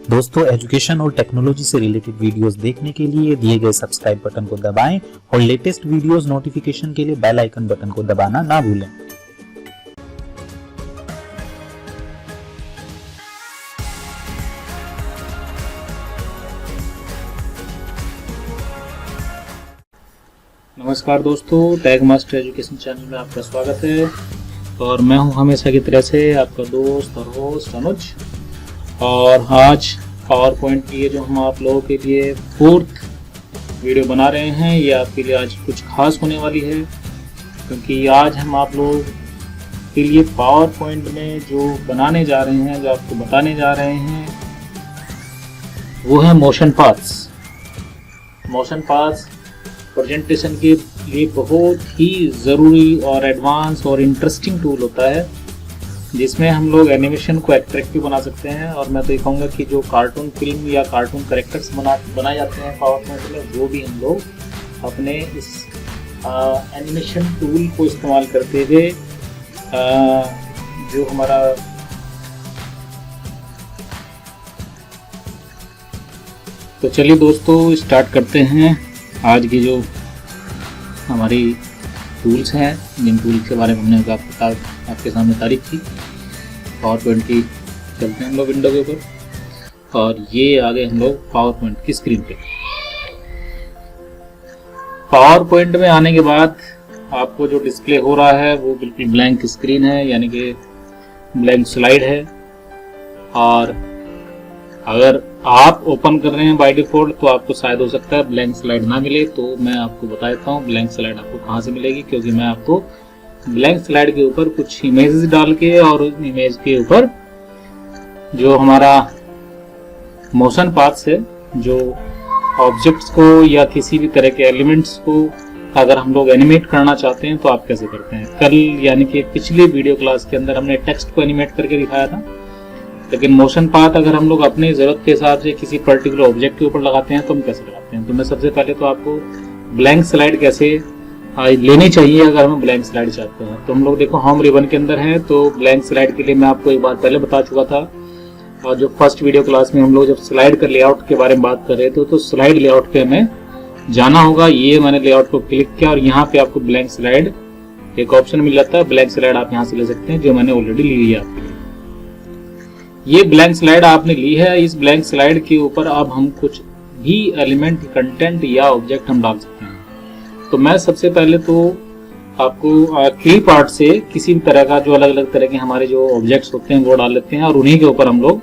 दोस्तों, एजुकेशन और टेक्नोलॉजी से रिलेटेड वीडियोस देखने के लिए दिए गए सब्सक्राइब बटन को दबाएं और लेटेस्ट वीडियोस नोटिफिकेशन के लिए बेल आइकन बटन को दबाना ना भूलें। नमस्कार दोस्तों, टैग मास्टर एजुकेशन चैनल में आपका स्वागत है और मैं हूं हमेशा की तरह से आपका दोस्त और होस्ट अनुज। और आज पावर पॉइंट की जो हम आप लोगों के लिए 4th वीडियो बना रहे हैं, ये आपके लिए आज कुछ खास होने वाली है, क्योंकि आज हम आप लोगों के लिए पावर पॉइंट में जो बनाने जा रहे हैं, जो आपको बताने जा रहे हैं, वो है motion paths. Motion paths presentation के लिए बहुत ही ज़रूरी और एडवांस और इंटरेस्टिंग टूल होता है, जिसमें हम लोग एनिमेशन को अट्रैक्टिव बना सकते हैं। और मैं तो ये कहूँगा कि जो कार्टून फिल्म या कार्टून कैरेक्टर्स बनाए जाते हैं पावर पॉइंट में, वो भी हम लोग अपने इस एनिमेशन टूल को इस्तेमाल करते हुए जो हमारा तो चलिए दोस्तों स्टार्ट करते हैं आज की जो हमारी टूल्स हैं, जिन टूल्स के बारे में हमने आपके सामने तारीफ की। पावर पॉइंट की चलते हैं हम लोग विंडो के ऊपर और ये आ गए हम लोग पावर पॉइंट की स्क्रीन पे। पावर पॉइंट में आने के बाद आपको जो डिस्प्ले हो रहा है वो बिल्कुल ब्लैंक स्क्रीन है, यानी कि ब्लैंक स्लाइड है। और अगर आप ओपन कर रहे हैं बाय डिफॉल्ट तो आपको शायद हो सकता है ब्लैंक स्लाइड ना मिले, तो मैं आपको बता देता हूँ ब्लैंक स्लाइड आपको कहाँ से मिलेगी। क्योंकि मैं आपको ब्लैंक स्लाइड के ऊपर कुछ इमेजेस डाल के और उस इमेज के ऊपर जो हमारा मोशन पाथ्स है, जो ऑब्जेक्ट्स को या किसी भी तरह के एलिमेंट्स को अगर हम लोग एनिमेट करना चाहते हैं तो आप कैसे करते हैं। कल यानी कि पिछले वीडियो क्लास के अंदर हमने टेक्स्ट को एनिमेट करके दिखाया था, लेकिन मोशन पाथ अगर हम लोग अपने ज़रूरत के हिसाब से किसी पर्टिकुलर ऑब्जेक्ट के ऊपर लगाते हैं तो हम कैसे लगाते हैं। तो मैं सबसे पहले तो आपको ब्लैंक स्लाइड कैसे लेनी चाहिए अगर हम ब्लैंक स्लाइड चाहते हैं। तो हम लोग देखो होम रिबन के अंदर है, तो ब्लैंक स्लाइड के लिए मैं आपको एक बार पहले बता चुका था। और जो फर्स्ट वीडियो क्लास में हम लोग जब स्लाइड का लेआउट के बारे में बात कर रहे थे, तो स्लाइड लेआउट पे हमें जाना होगा। ये मैंने लेआउट को क्लिक किया और यहाँ पे आपको ब्लैंक स्लाइड एक ऑप्शन मिल जाता है। ब्लैंक स्लाइड आप यहाँ से ले सकते हैं, जो मैंने ऑलरेडी ली है आपके लिए। ये ब्लैंक स्लाइड आपने ली है। इस ब्लैंक स्लाइड के ऊपर अब हम कुछ भी एलिमेंट, कंटेंट या ऑब्जेक्ट हम डाल सकते हैं। तो मैं सबसे पहले तो आपको क्लिप आर्ट से किसी भी तरह का जो अलग अलग तरह के हमारे जो ऑब्जेक्ट्स होते हैं वो डाल लेते हैं और उन्हीं के ऊपर हम लोग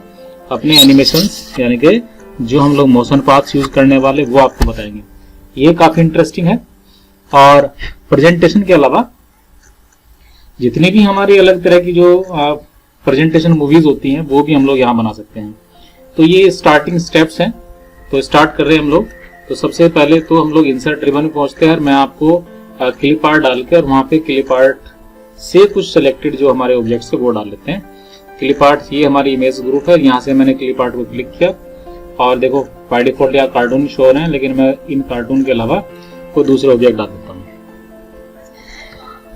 अपने एनिमेशंस यानी कि जो हम लोग मोशन पाथ्स यूज करने वाले वो आपको बताएंगे। ये काफी इंटरेस्टिंग है। और प्रेजेंटेशन के अलावा जितनी भी हमारी अलग तरह की जो प्रेजेंटेशन मूवीज होती हैं वो भी हम लोग यहाँ बना सकते हैं। तो ये स्टार्टिंग स्टेप्स हैं, तो स्टार्ट कर रहे हैं हम लोग। तो सबसे पहले तो हम लोग इंसर्ट रिबन में पहुंचते हैं और मैं आपको क्लिप आर्ट डाल के और वहां पे क्लिप आर्ट से कुछ सिलेक्टेड जो हमारे ऑब्जेक्ट्स है वो डाल लेते हैं। क्लिप आर्ट ये हमारी इमेज ग्रुप है, यहाँ से मैंने क्लिप आर्ट को क्लिक किया और देखो बाय डिफॉल्ट यहाँ कार्टून शो हो रहे हैं, लेकिन मैं इन कार्टून के अलावा कोई दूसरे ऑब्जेक्ट डाल देता हूँ।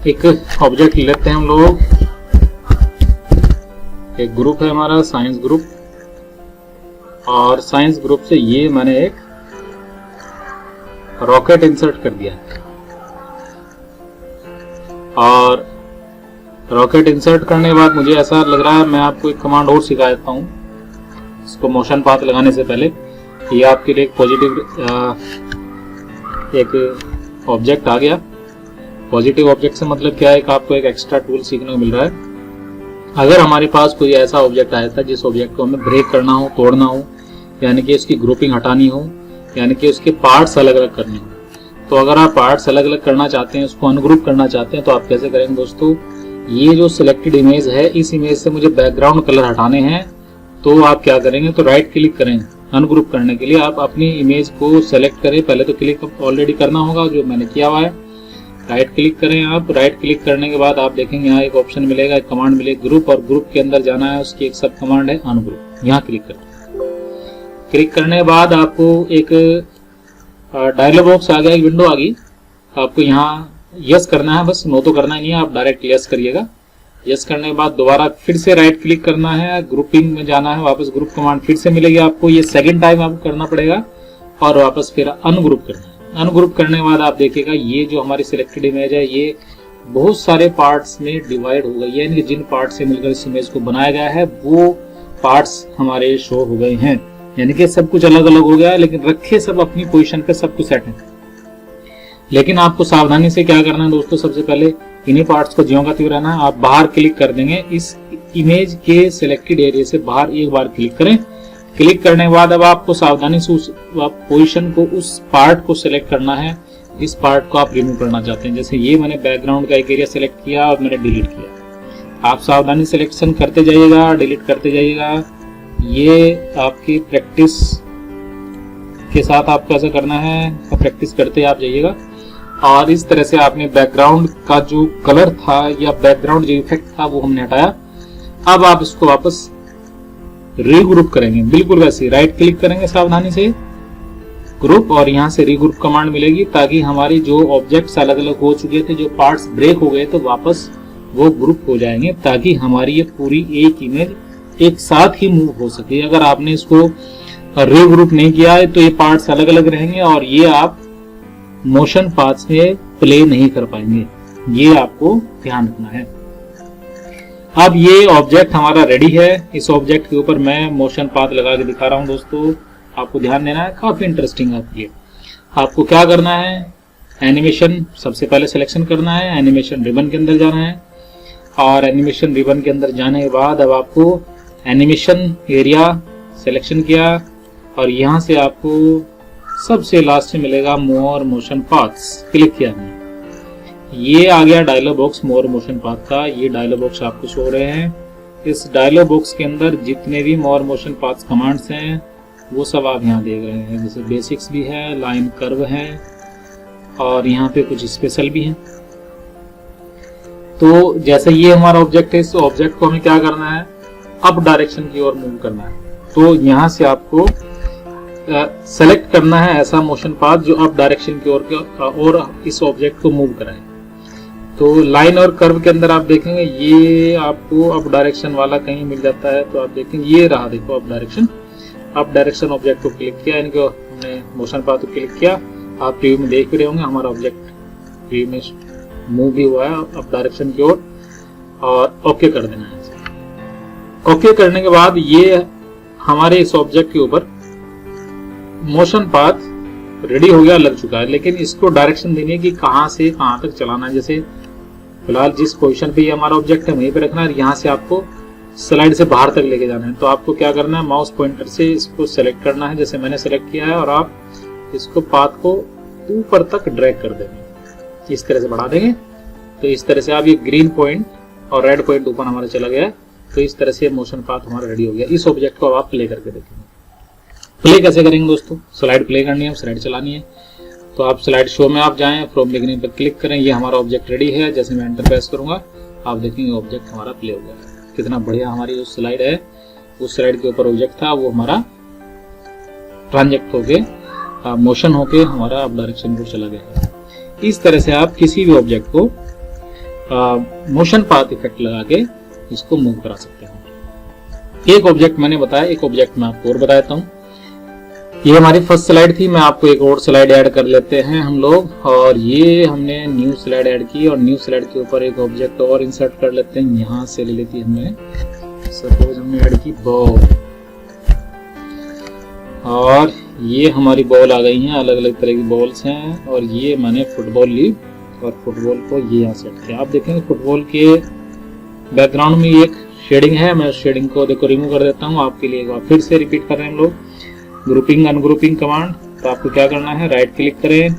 एक ऑब्जेक्ट लेते हैं हम लोग, एक ग्रुप है हमारा साइंस ग्रुप, और साइंस ग्रुप से ये मैंने एक रॉकेट इंसर्ट कर दिया। और रॉकेट इंसर्ट करने के बाद मुझे ऐसा लग रहा है मैं आपको एक कमांड और सिखा देता हूँ इसको मोशन पाथ लगाने से पहले। ये आपके लिए एक पॉजिटिव एक ऑब्जेक्ट आ गया। पॉजिटिव ऑब्जेक्ट से मतलब क्या है कि आपको एक एक्स्ट्रा टूल सीखने को मिल रहा है। अगर हमारे पास कोई ऐसा ऑब्जेक्ट आया था जिस ऑब्जेक्ट को हमें ब्रेक करना हो, तोड़ना हो, यानी कि उसकी ग्रुपिंग हटानी हो, यानी कि उसके पार्ट्स अलग अलग करने हो, तो अगर आप पार्ट्स अलग अलग करना चाहते हैं, उसको अनग्रुप करना चाहते हैं, तो आप कैसे करेंगे दोस्तों। ये जो सिलेक्टेड इमेज है, इस इमेज से मुझे बैकग्राउंड कलर हटाने हैं, तो आप क्या करेंगे, तो राइट क्लिक करें अनग्रुप करने के लिए। आप अपनी इमेज को सेलेक्ट करें, पहले तो क्लिक ऑलरेडी करना होगा जो मैंने किया हुआ है। राइट क्लिक करें आप। राइट क्लिक करने के बाद आप देखेंगे यहाँ एक ऑप्शन मिलेगा, एक कमांड मिलेगी ग्रुप, और ग्रुप के अंदर जाना है, उसकी एक सब कमांड है अनग्रुप। यहाँ क्लिक करें। क्लिक करने के बाद आपको एक डायलॉग बॉक्स आ गया, एक विंडो आ गई। आपको यहाँ यस करना है, बस नो तो करना नहीं है, आप डायरेक्ट यस करिएगा। यस करने के बाद दोबारा फिर से राइट क्लिक करना है, ग्रुपिंग में जाना है, वापस ग्रुप कमांड फिर से मिलेगी आपको, ये सेकंड टाइम आपको करना पड़ेगा और वापस फिर अनग्रुप करना है। अनग्रुप करने के बाद आप देखिएगा ये जो हमारी सिलेक्टेड इमेज है ये बहुत सारे पार्ट्स में डिवाइड हो गई है, यानी जिन पार्ट से मिलकर इस इमेज को बनाया गया है वो पार्ट्स हमारे शो हो गए हैं, यानी कि सब कुछ अलग अलग हो गया है, लेकिन रखे सब अपनी पोजीशन पे सब कुछ सेट है। लेकिन आपको सावधानी से क्या करना है दोस्तों, सबसे पहले इन्हीं पार्ट्स को ज्यों का त्यों रहना है। आप बाहर क्लिक कर देंगे, इस इमेज के सिलेक्टेड एरिया से बाहर एक बार क्लिक करें। क्लिक करने के बाद अब आपको सावधानी से उस पोजीशन को, उस पार्ट को सिलेक्ट करना है। इस पार्ट को आप रिमूव करना चाहते हैं, जैसे ये मैंने बैकग्राउंड का एक एरिया सिलेक्ट किया और मैंने डिलीट किया। आप सावधानी सिलेक्शन करते जाइएगा, डिलीट करते जाइएगा। ये आपकी प्रैक्टिस के साथ आपको ऐसा करना है, प्रैक्टिस करते आप जाइएगा। और इस तरह से आपने बैकग्राउंड का जो कलर था या बैकग्राउंड जो इफेक्ट था वो हमने हटाया। अब आप इसको वापस रीग्रुप करेंगे, बिल्कुल वैसे राइट क्लिक करेंगे सावधानी से, ग्रुप, और यहाँ से रीग्रुप कमांड मिलेगी ताकि हमारी जो ऑब्जेक्ट्स अलग अलग हो चुके थे, जो पार्ट्स ब्रेक हो गए, तो वापस वो ग्रुप हो जाएंगे ताकि हमारी ये पूरी एक इमेज एक साथ ही मूव हो सके। अगर आपने इसको रीग्रुप नहीं किया है तो ये पार्ट्स अलग अलग रहेंगे और ये आप मोशन पाथ्स में प्ले नहीं कर पाएंगे, ये आपको ध्यान रखना है। अब ये ऑब्जेक्ट हमारा रेडी है। इस ऑब्जेक्ट के ऊपर मैं मोशन पाथ लगा के दिखा रहा हूं दोस्तों, आपको ध्यान देना है, काफी इंटरेस्टिंग है ये। आपको क्या करना है, एनिमेशन सबसे पहले सिलेक्शन करना है, एनिमेशन रिबन के अंदर जाना है और एनिमेशन रिबन के अंदर जाने के बाद अब आपको एनिमेशन एरिया सिलेक्शन किया और यहां से आपको सबसे लास्ट में मिलेगा मोर मोशन पाथ्स, क्लिक किया हमने। ये आ गया डायलॉग बॉक्स मोर मोशन पाथ का, ये डायलॉग बॉक्स आपको शो हो रहे हैं। इस डायलॉग बॉक्स के अंदर जितने भी मोर मोशन पाथ्स कमांड्स हैं वो सब आप यहाँ देख रहे हैं, जैसे बेसिक्स भी है, लाइन कर्व है और यहाँ पे कुछ स्पेशल भी हैं। तो जैसे ये हमारा ऑब्जेक्ट है, इस ऑब्जेक्ट को हमें क्या करना है, अप डायरेक्शन की ओर मूव करना है। तो यहाँ से आपको सेलेक्ट करना है ऐसा मोशन पाथ जो अप डायरेक्शन की ओर और इस ऑब्जेक्ट को मूव कराए। तो लाइन और कर्व के अंदर आप देखेंगे ये आपको अप डायरेक्शन वाला कहीं मिल जाता है, तो आप देखेंगे ये रहा, देखो अप डायरेक्शन ऑब्जेक्ट को क्लिक किया, इनको हमने मोशन पाथ को क्लिक किया। आप प्रीव्यू में देख भी रहे होंगे हमारा ऑब्जेक्ट प्रीव्यू में मूव भी हुआ है अप डायरेक्शन की ओर, और ओके कर देना है। ओके करने के बाद ये हमारे इस ऑब्जेक्ट के ऊपर मोशन पाथ रेडी हो गया, लग चुका है। लेकिन इसको डायरेक्शन देने की कहां से कहां तक चलाना है, जैसे फिलहाल जिस पोजीशन पे ये हमारा ऑब्जेक्ट है वहीं पे रखना है, यहाँ से आपको स्लाइड से बाहर तक लेके जाना है। तो आपको क्या करना है, माउस पॉइंटर से इसको सेलेक्ट करना है, जैसे मैंने सेलेक्ट किया है, और आप इसको पाथ को ऊपर तक ड्रैग कर देंगे, इस तरह से बढ़ा देंगे। तो इस तरह से आप ये ग्रीन पॉइंट और रेड पॉइंट ऊपर हमारा चला गया है। तो इस तरह से मोशन पाथ हमारा रेडी हो गया। इस ऑब्जेक्ट को आप प्ले करके देखेंगे। प्ले कैसे करेंगे दोस्तों, स्लाइड प्ले करनी है, स्लाइड चलानी है। तो आप स्लाइड शो में आप जाएं, फ्रॉम बिगिनिंग पर क्लिक करें, ये हमारा ऑब्जेक्ट रेडी है। जैसे मैं एंटर प्रेस करूंगा आप देखेंगे ऑब्जेक्ट हमारा प्ले हो गया। कितना बढ़िया हमारी जो स्लाइड है, उस स्लाइड के ऊपर ऑब्जेक्ट था वो हमारा ट्रांजेक्ट होके मोशन होके हमारा अप डायरेक्शन को चला गया। इस तरह से आप किसी भी ऑब्जेक्ट को मोशन पाथ इफेक्ट लगा के इसको मूव करा सकते हैं। एक ऑब्जेक्ट मैंने बताया, एक ऑब्जेक्ट मैं आपको और बता देता हूँ। ये हमारी फर्स्ट स्लाइड थी, मैं आपको एक और स्लाइड ऐड कर लेते हैं हम लोग, और ये हमने न्यू स्लाइड ऐड की और न्यू स्लाइड के ऊपर एक ऑब्जेक्ट और इंसर्ट कर लेते हैं। यहाँ से ले लेती हमने, सपोज हमने ऐड की बॉल, और ये हमारी बॉल आ गई हैं, अलग अलग तरह की बॉल्स हैं। और ये मैंने फुटबॉल ली और फुटबॉल को ये यहाँ सेट किया। आप देखेंगे फुटबॉल के बैकग्राउंड में एक शेडिंग है, मैं शेडिंग को देखो रिमूव कर देता हूँ आपके लिए। एक बार फिर से रिपीट कर रहे हैं हम लोग, ग्रुपिंग अनग्रुपिंग कमांड। तो आपको क्या करना है, राइट क्लिक करें,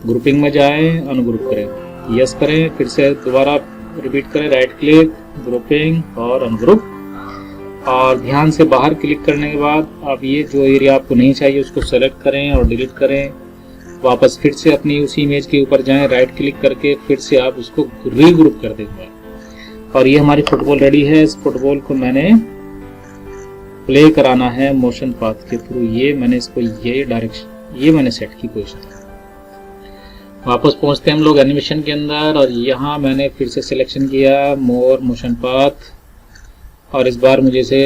ग्रुपिंग में जाएं, अनग्रुप करें, यस करें, फिर से दोबारा रिपीट करें, राइट क्लिक, ग्रुपिंग और अनग्रुप। और ध्यान से बाहर क्लिक करने के बाद आप ये जो एरिया आपको नहीं चाहिए उसको सेलेक्ट करें और डिलीट करें। वापस फिर से अपनी उसी इमेज के ऊपर जाएं, राइट क्लिक करके फिर से आप उसको रीग्रुप कर देंगे। और ये हमारी फुटबॉल रेडी है। इस फुटबॉल को मैंने प्ले कराना है मोशन पाथ के थ्रू। ये मैंने इसको ये डायरेक्शन ये मैंने सेट की पोजीशन। वापस पहुंचते हैं हम लोग एनिमेशन के अंदर, और यहाँ मैंने फिर से सिलेक्शन किया मोर मोशन पाथ, और इस बार मुझे से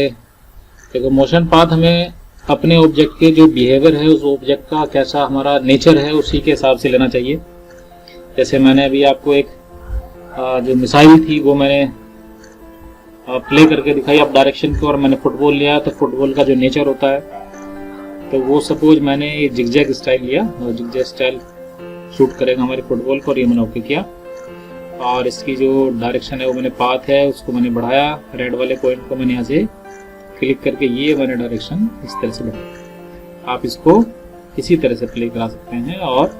देखो मोशन पाथ हमें अपने ऑब्जेक्ट के जो बिहेवियर है, उस ऑब्जेक्ट का कैसा हमारा नेचर है, उसी के हिसाब से लेना चाहिए। जैसे मैंने अभी आपको एक जो मिसाइल थी वो मैंने प्ले करके दिखाई अब डायरेक्शन को, और मैंने फुटबॉल लिया, तो फुटबॉल का जो नेचर होता है, तो वो सपोज मैंने जिगजैग स्टाइल लिया, और जिगजैग स्टाइल शूट करेगा हमारे फुटबॉल को, और ये मैंने ओके किया। और इसकी जो डायरेक्शन है वो मैंने पाथ है उसको मैंने बढ़ाया, रेड वाले पॉइंट को मैंने यहाँ से क्लिक करके ये मैंने डायरेक्शन इस तरह से बढ़ाया। आप इसको इसी तरह से प्ले करा सकते हैं, और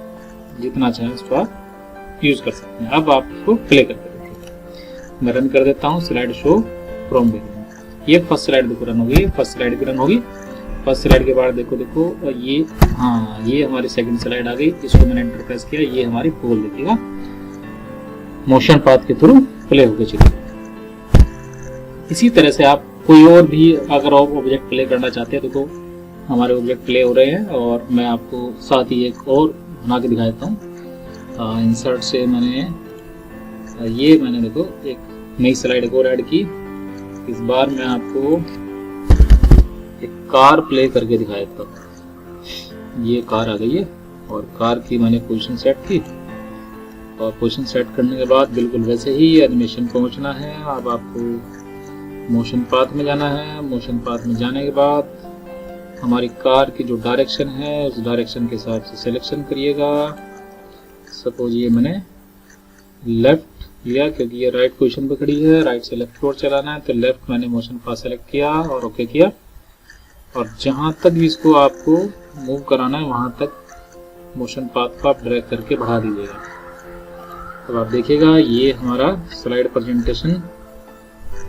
जितना चाहें इसको आप यूज कर सकते हैं। अब आप इसको प्ले करके देखिए, मैं रन कर देता हूँ, स्लाइड शो फ्रॉम बिगिनिंग। ये फर्स्ट स्लाइड देखो रन होगी, फर्स्ट स्लाइड भी रन होगी। फर्स्ट स्लाइड के बाद देखो और ये हाँ ये हमारी सेकंड स्लाइड आ गई, इसको मैंने एंटर प्रेस किया, ये हमारी बॉल देखिएगा मोशन पाथ के थ्रू प्ले होकर चली। इसी तरह से आप कोई और भी अगर आप ऑब्जेक्ट प्ले करना चाहते हैं, देखो हमारे ऑब्जेक्ट प्ले हो रहे हैं, और मैं आपको साथ ही एक और बना के दिखा देता हूँ। इंसर्ट से मैंने देखो एक नई स्लाइड को ऐड की। इस बार मैं आपको एक कार प्ले करके दिखा देता हूँ। ये कार आ गई है, और कार की मैंने पोजीशन सेट की, और पोजीशन सेट करने के बाद बिल्कुल वैसे ही एनिमेशन पहुंचना है। अब आपको मोशन पाथ में जाना है। मोशन पाथ में जाने के बाद हमारी कार की जो डायरेक्शन है, उस डायरेक्शन के हिसाब से सिलेक्शन करिएगा। सपोज ये मैंने लेफ्ट लिया, क्योंकि ये राइट पोजीशन पे खड़ी है, राइट से लेफ्ट की ओर चलाना है, तो लेफ्ट मैंने मोशन पाथ सेलेक्ट किया और ओके किया। और जहां तक भी इसको आपको मूव कराना है, वहां तक मोशन पाथ को आप ड्रैग करके बढ़ा दीजिएगा। अब आप देखिएगा ये हमारा स्लाइड प्रेजेंटेशन।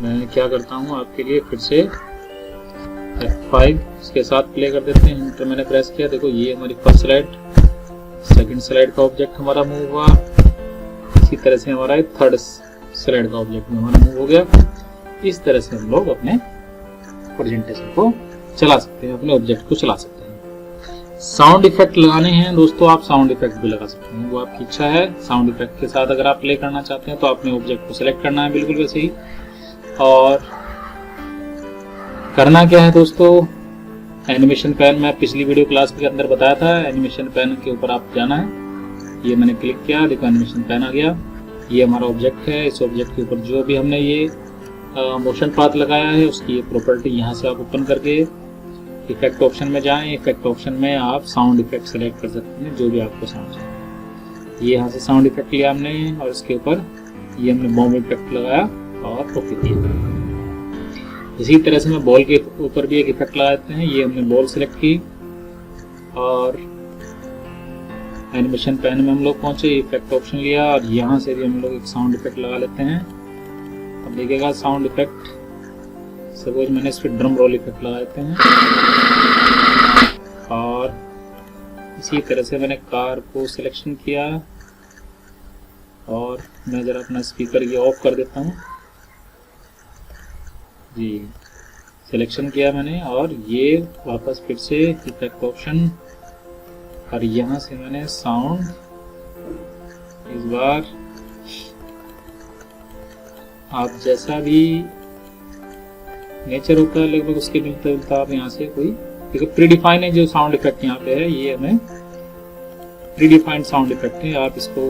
मैं क्या करता हूँ आपके लिए, फिर से F5 इसके साथ प्ले कर देते हैं। इंटर मैंने प्रेस किया, देखो ये हमारी फर्स्ट स्लाइड, सेकंड स्लाइड का ऑब्जेक्ट हमारा मूव हुआ। इसी तरह से हमारा थर्ड स्लाइड का ऑब्जेक्ट हमारा मूव हो गया। इस तरह से हम लोग अपने प्रेजेंटेशन को चला सकते हैं, अपने ऑब्जेक्ट को चला सकते हैं। साउंड इफेक्ट लगाने हैं दोस्तों, आप साउंड इफेक्ट भी लगा सकते हैं, वो आपकी इच्छा है। साउंड इफेक्ट के साथ अगर आप प्ले करना चाहते हैं तो अपने ऑब्जेक्ट को सिलेक्ट करना है बिल्कुल वैसे ही। और करना क्या है दोस्तों, एनिमेशन पैन में पिछली वीडियो क्लास के अंदर बताया था, एनिमेशन पैन के ऊपर आप जाना है। ये मैंने क्लिक किया, देखो एनिमेशन पैन आ गया। ये हमारा ऑब्जेक्ट है, इस ऑब्जेक्ट के ऊपर जो भी हमने ये मोशन पाथ लगाया है उसकी ये प्रॉपर्टी यहाँ से आप ओपन करके इफेक्ट ऑप्शन में जाएं। इफेक्ट ऑप्शन में आप साउंड इफेक्ट सेलेक्ट कर सकते हैं, जो भी आपको साउंड चाहिए। ये यहाँ से साउंड इफेक्ट लिया हमने, और इसके ऊपर ये हमने बॉम्ब इफेक्ट लगाया और ओके किया। इसी तरह से मैं बॉल के ऊपर भी एक इफेक्ट लगा देते हैं। ये हमने बॉल सेलेक्ट की, और एनिमेशन पैन में हम लोग पहुंचे, इफेक्ट ऑप्शन लिया, और यहाँ से भी हम लोग एक साउंड इफेक्ट लगा लेते हैं। अब देखिएगा साउंड इफेक्ट, सपोज मैंने इस पर ड्रम रोल इफेक्ट लगा देते हैं। और इसी तरह से मैंने कार को सिलेक्शन किया, और मैं जरा अपना स्पीकर ये ऑफ कर देता हूँ जी। सिलेक्शन किया मैंने, और ये वापस फिर से इफेक्ट ऑप्शन, और यहाँ से मैंने साउंड, इस बार आप जैसा भी नेचर होता है लगभग उसके मिलता जुलता आप यहाँ से कोई, देखो प्रीडिफाइन है जो साउंड इफेक्ट यहाँ पे है, ये हमें प्रीडिफाइंड साउंड इफेक्ट है। आप इसको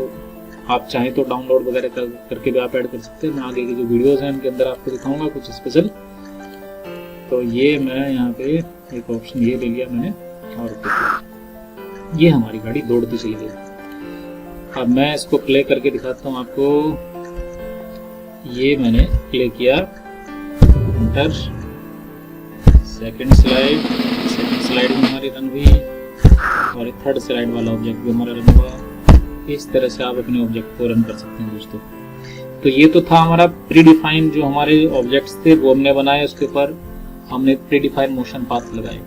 आप चाहें तो डाउनलोड वगैरह करके भी आप ऐड कर सकते हैं। मैं आगे की जो वीडियोस हैं उनके अंदर आपको दिखाऊंगा कुछ स्पेशल। तो ये मैं यहाँ पे एक ऑप्शन ये ले लिया मैंने, और ये हमारी गाड़ी दौड़ती चली गई। अब मैं इसको प्ले करके दिखाता हूँ आपको। ये मैंने प्ले किया, एंटर, सेकंड स्लाइड में हमारी रन हुई, और थर्ड स्लाइड वाला ऑब्जेक्ट भी हमारा रन हुआ। इस तरह से आप अपने ऑब्जेक्ट को रन कर सकते हैं दोस्तों। तो ये तो था हमारा प्रीडिफाइन, जो हमारे ऑब्जेक्ट्स थे वो हमने बनाए, उसके ऊपर हमने प्रीडिफाइन मोशन पाथ लगाए।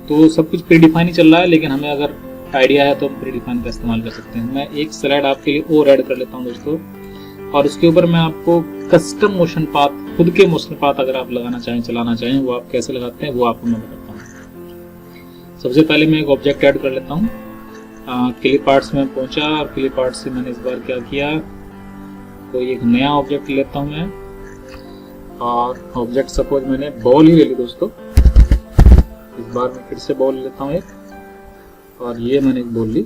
तो सब कुछ प्रीडिफाइन ही चल रहा है, लेकिन हमें अगर आइडिया है तो हम प्रीडिफाइन का इस्तेमाल कर सकते हैं। मैं एक स्लाइड आपके लिए और ऐड कर लेता हूँ दोस्तों, और उसके ऊपर मैं आपको कस्टम मोशन पाथ, खुद के मोशन पाथ अगर आप लगाना चाहें, चलाना चाहें, वो आप कैसे लगाते हैं वो आपको मैं बताता हूँ। सबसे पहले मैं एक ऑब्जेक्ट ऐड कर लेता हूँ। क्लिप आर्ट्स में पहुंचा और क्लिप आर्ट्स से मैंने इस बार क्या किया, कोई एक नया ऑब्जेक्ट लेता हूं मैं, और ऑब्जेक्ट सपोज मैंने बॉल ही ले ली दोस्तों। इस बार मैं फिर से बॉल लेता हूं एक, और ये मैंने एक बॉल ली,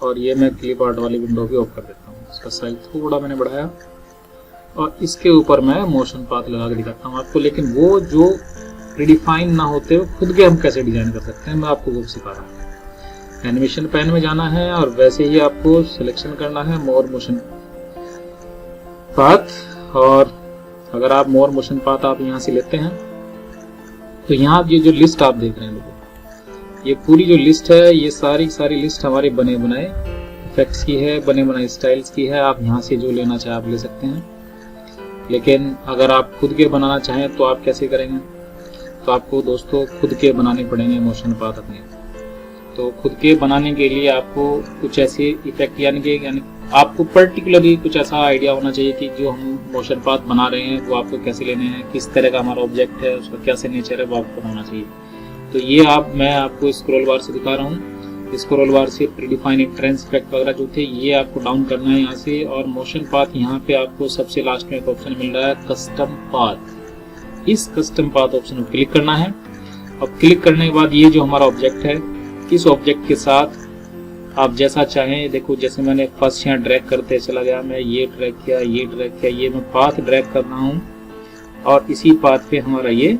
और ये मैं क्लिप आर्ट वाली विंडो भी ऑफ कर देता हूँ। इसका साइज थोड़ा मैंने बढ़ाया और इसके ऊपर मैं मोशन पाथ लगा के दिखाता हूँ आपको। लेकिन वो जो प्रीडिफाइन ना होते हो खुद के हम कैसे डिजाइन कर सकते हैं, मैं आपको वो सिखा रहा हूँ। एनिमेशन पैन में जाना है और वैसे ही आपको सिलेक्शन करना है मोर मोशन पाथ। और अगर आप मोर मोशन पाथ आप यहाँ से लेते हैं तो यहाँ ये जो लिस्ट आप देख रहे हैं लोगों, ये पूरी जो लिस्ट है, ये सारी लिस्ट हमारे बने बनाए इफेक्ट्स की है, बने बनाए स्टाइल्स की है। आप यहाँ से जो लेना चाहे आप ले सकते हैं। लेकिन अगर आप खुद के बनाना चाहें तो आप कैसे करेंगे, तो आपको दोस्तों खुद के बनाने पड़ेंगे मोशन पाथ अपने। तो खुद के बनाने के लिए आपको कुछ ऐसे इफेक्ट यानी आपको पर्टिकुलरली कुछ ऐसा आइडिया होना चाहिए कि जो हम मोशन पाथ बना रहे हैं वो आपको कैसे लेने हैं, किस तरह का हमारा ऑब्जेक्ट है, उसका क्या नेचर है, वो आपको बनाना चाहिए। तो ये मैं आपको स्क्रॉल बार से दिखा रहा हूँ। स्क्रॉल बार से प्रीडिफाइन एंट्रेंस इफेक्ट वगैरह जो थे ये आपको डाउन करना है यहाँ से, और मोशन पाथ यहाँ पे आपको सबसे लास्ट में एक ऑप्शन मिल रहा है कस्टम पाथ। इस कस्टम पाथ ऑप्शन को क्लिक करना है, और क्लिक करने के बाद ये जो हमारा ऑब्जेक्ट है, इस ऑब्जेक्ट के साथ आप जैसा चाहें, देखो जैसे मैंने फर्स्ट यहाँ ड्रैग करते चला गया, मैं ये ड्रैग किया, ये ड्रैग किया, ये मैं पाथ ड्रैग कर रहा हूँ, और इसी पाथ पे हमारा ये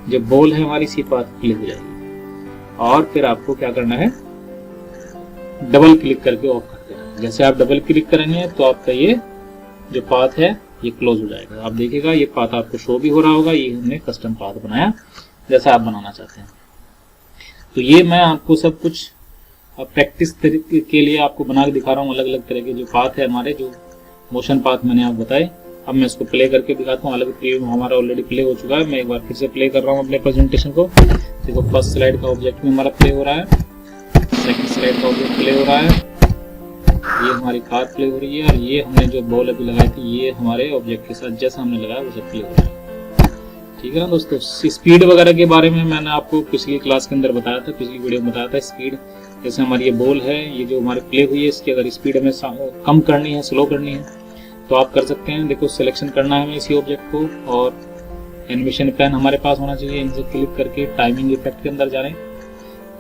जो बॉल है हमारी इसी पाथ क्लिक हो जाएगी। और फिर आपको क्या करना है, डबल क्लिक करके ऑफ कर देना। जैसे आप डबल क्लिक करेंगे तो आपका ये जो पाथ है ये क्लोज हो जाएगा। आप देखिएगा ये पाथ आपको शो भी हो रहा होगा। ये हमने कस्टम पाथ बनाया जैसा आप बनाना चाहते हैं। तो ये मैं आपको सब कुछ प्रैक्टिस के लिए आपको बना के दिखा रहा हूँ। अलग अलग तरह के जो पाथ है हमारे, जो मोशन पाथ मैंने आपको बताए। अब मैं इसको प्ले करके दिखाता हूँ। अलग प्रीव्यू हमारा ऑलरेडी प्ले हो चुका है। मैं एक बार फिर से प्ले कर रहा हूँ अपने प्रेजेंटेशन को। देखो फर्स्ट स्लाइड का ऑब्जेक्ट भी हमारा प्ले हो रहा है, सेकंड स्लाइड का ऑब्जेक्ट प्ले हो रहा है, ये हमारी कार प्ले हो रही है, और ये हमने जो बॉल अभी लगाई थी ये हमारे ऑब्जेक्ट के साथ जैसा हमने लगाया वो सब प्ले हो रहा है। ठीक है ना दोस्तों। स्पीड वगैरह के बारे में मैंने आपको पिछली क्लास के अंदर बताया था, पिछली वीडियो में बताया था। स्पीड जैसे हमारी ये बॉल है, ये जो हमारी प्ले हुई है, इसकी अगर स्पीड हमें कम करनी है, स्लो करनी है तो आप कर सकते हैं। देखो सिलेक्शन करना है हमें इसी ऑब्जेक्ट को, और एनिमेशन पैन हमारे पास होना चाहिए। इनसे क्लिक करके टाइमिंग इफेक्ट के अंदर जाने,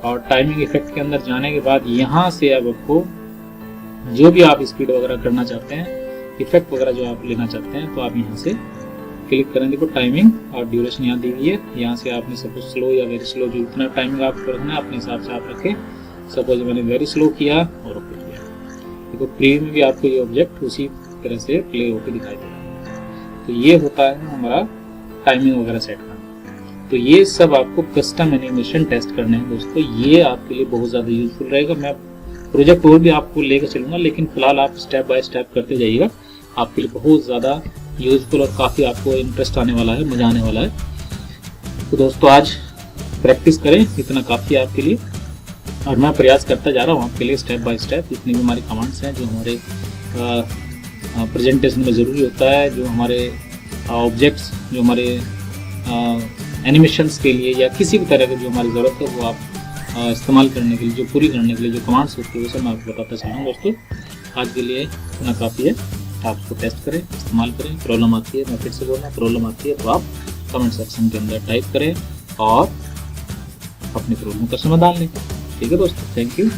और टाइमिंग इफेक्ट के अंदर जाने के बाद यहाँ से अब आपको जो भी आप स्पीड वगैरह करना चाहते हैं, इफेक्ट वगैरह जो आप लेना चाहते हैं, तो आप यहाँ से क्लिक करें। देखो टाइमिंग और ड्यूरेशन यहाँ दी हुई है। यहाँ से आपने सपोज स्लो या वेरी स्लो, जो इतना टाइमिंग आपको रखना है अपने हिसाब से आप रखें। सपोज मैंने वेरी स्लो किया और ओके किया। देखो प्रीव्यू में भी आपको ये ऑब्जेक्ट उसी तरह से प्ले होकर दिखाई दे रहा है। तो ये होता है हमारा टाइमिंग वगैरह सेट करना। तो ये सब आपको कस्टम एनिमेशन टेस्ट करने हैं दोस्तों। ये आपके लिए बहुत ज़्यादा यूजफुल रहेगा। मैं प्रोजेक्ट और भी आपको लेकर चलूंगा, लेकिन फिलहाल आप स्टेप बाय स्टेप करते जाइएगा। आपके लिए बहुत ज़्यादा यूजफुल और काफ़ी आपको इंटरेस्ट आने वाला है, मजा आने वाला है। तो दोस्तों आज प्रैक्टिस करें, इतना काफ़ी है आपके लिए। और मैं प्रयास करता जा रहा हूँ आपके लिए स्टेप बाय स्टेप, जितनी भी हमारी कमांड्स हैं जो हमारे प्रेजेंटेशन में ज़रूरी होता है, जो हमारे ऑब्जेक्ट्स, जो हमारे एनिमेशंस के लिए या किसी भी तरह की जो हमारी ज़रूरत है वो आप इस्तेमाल करने के लिए, जो पूरी करने के लिए जो कमांड्स होती है वो सब मैं आपको बताता चल रहा हूँ दोस्तों। आज के लिए इतना काफ़ी है। आप उसको टेस्ट करें, इस्तेमाल करें। प्रॉब्लम आती है, मैं फिर से बोल रहा हूँ, प्रॉब्लम आती है तो आप कमेंट सेक्शन के अंदर टाइप करें और अपनी प्रॉब्लम का समाधान लें। ठीक है दोस्तों, थैंक यू।